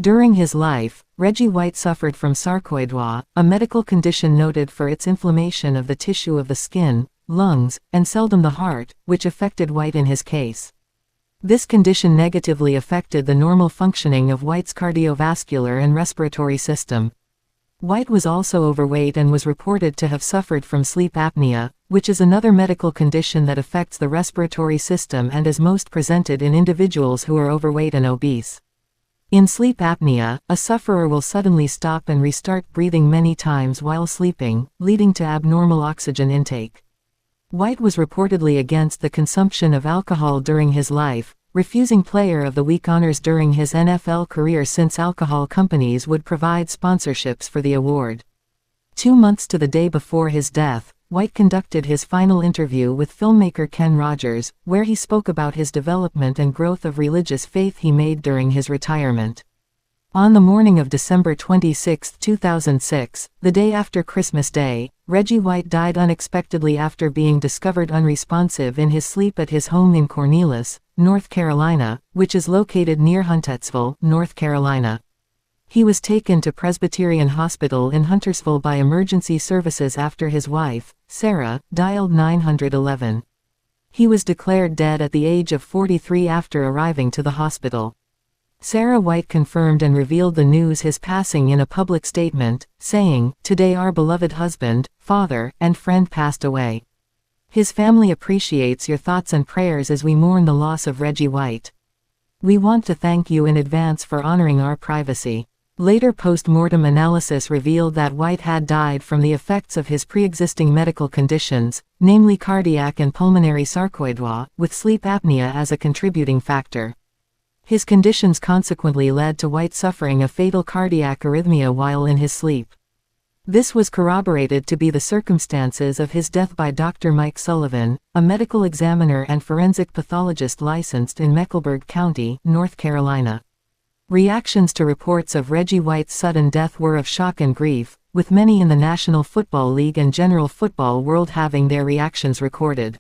During his life, Reggie White suffered from sarcoidosis, a medical condition noted for its inflammation of the tissue of the skin, lungs, and seldom the heart, which affected White in his case. This condition negatively affected the normal functioning of White's cardiovascular and respiratory system. White was also overweight and was reported to have suffered from sleep apnea, which is another medical condition that affects the respiratory system and is most presented in individuals who are overweight and obese. In sleep apnea, a sufferer will suddenly stop and restart breathing many times while sleeping, leading to abnormal oxygen intake. White was reportedly against the consumption of alcohol during his life, refusing Player of the Week honors during his NFL career since alcohol companies would provide sponsorships for the award. 2 months to the day before his death, White conducted his final interview with filmmaker Ken Rogers, where he spoke about his development and growth of religious faith he made during his retirement. On the morning of December 26, 2006, the day after Christmas Day, Reggie White died unexpectedly after being discovered unresponsive in his sleep at his home in Cornelis, North Carolina, which is located near Huntersville, North Carolina. He was taken to Presbyterian Hospital in Huntersville by emergency services after his wife, Sarah, dialed 911. He was declared dead at the age of 43 after arriving to the hospital. Sarah White confirmed and revealed the news his passing in a public statement, saying, "Today our beloved husband, father, and friend passed away. His family appreciates your thoughts and prayers as we mourn the loss of Reggie White. We want to thank you in advance for honoring our privacy." Later post-mortem analysis revealed that White had died from the effects of his pre-existing medical conditions, namely cardiac and pulmonary sarcoidosis, with sleep apnea as a contributing factor. His conditions consequently led to White suffering a fatal cardiac arrhythmia while in his sleep. This was corroborated to be the circumstances of his death by Dr. Mike Sullivan, a medical examiner and forensic pathologist licensed in Mecklenburg County, North Carolina. Reactions to reports of Reggie White's sudden death were of shock and grief, with many in the National Football League and general football world having their reactions recorded.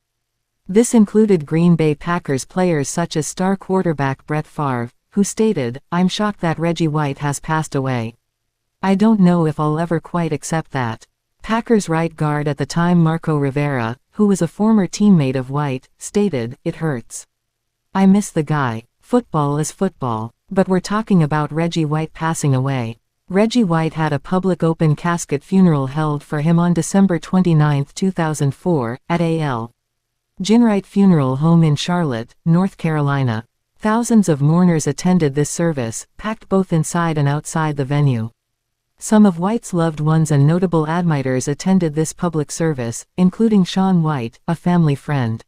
This included Green Bay Packers players such as star quarterback Brett Favre, who stated, "I'm shocked that Reggie White has passed away. I don't know if I'll ever quite accept that." Packers right guard at the time Marco Rivera, who was a former teammate of White, stated, "It hurts. I miss the guy. Football is football. But we're talking about Reggie White passing away." Reggie White had a public open casket funeral held for him on December 29, 2004, at A.L. Ginwright Funeral Home in Charlotte, North Carolina. Thousands of mourners attended this service, packed both inside and outside the venue. Some of White's loved ones and notable admirers attended this public service, including Shaun White, a family friend.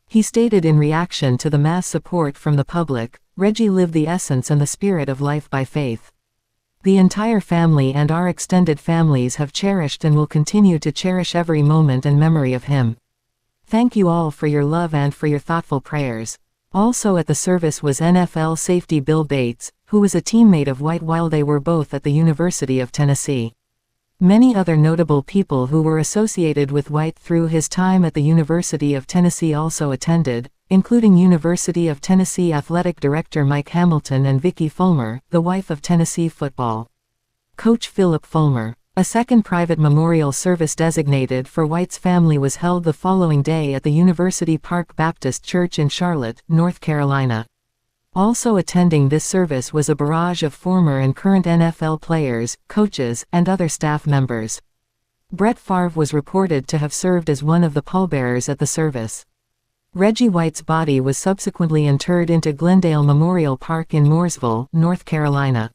He stated in reaction to the mass support from the public, "Reggie lived the essence and the spirit of life by faith. The entire family and our extended families have cherished and will continue to cherish every moment and memory of him. Thank you all for your love and for your thoughtful prayers." Also at the service was NFL safety Bill Bates, who was a teammate of White while they were both at the University of Tennessee. Many other notable people who were associated with White through his time at the University of Tennessee also attended, including University of Tennessee Athletic Director Mike Hamilton and Vicky Fulmer, the wife of Tennessee football coach Philip Fulmer. A second private memorial service designated for White's family was held the following day at the University Park Baptist Church in Charlotte, North Carolina. Also attending this service was a barrage of former and current NFL players, coaches, and other staff members. Brett Favre was reported to have served as one of the pallbearers at the service. Reggie White's body was subsequently interred into Glendale Memorial Park in Mooresville, North Carolina.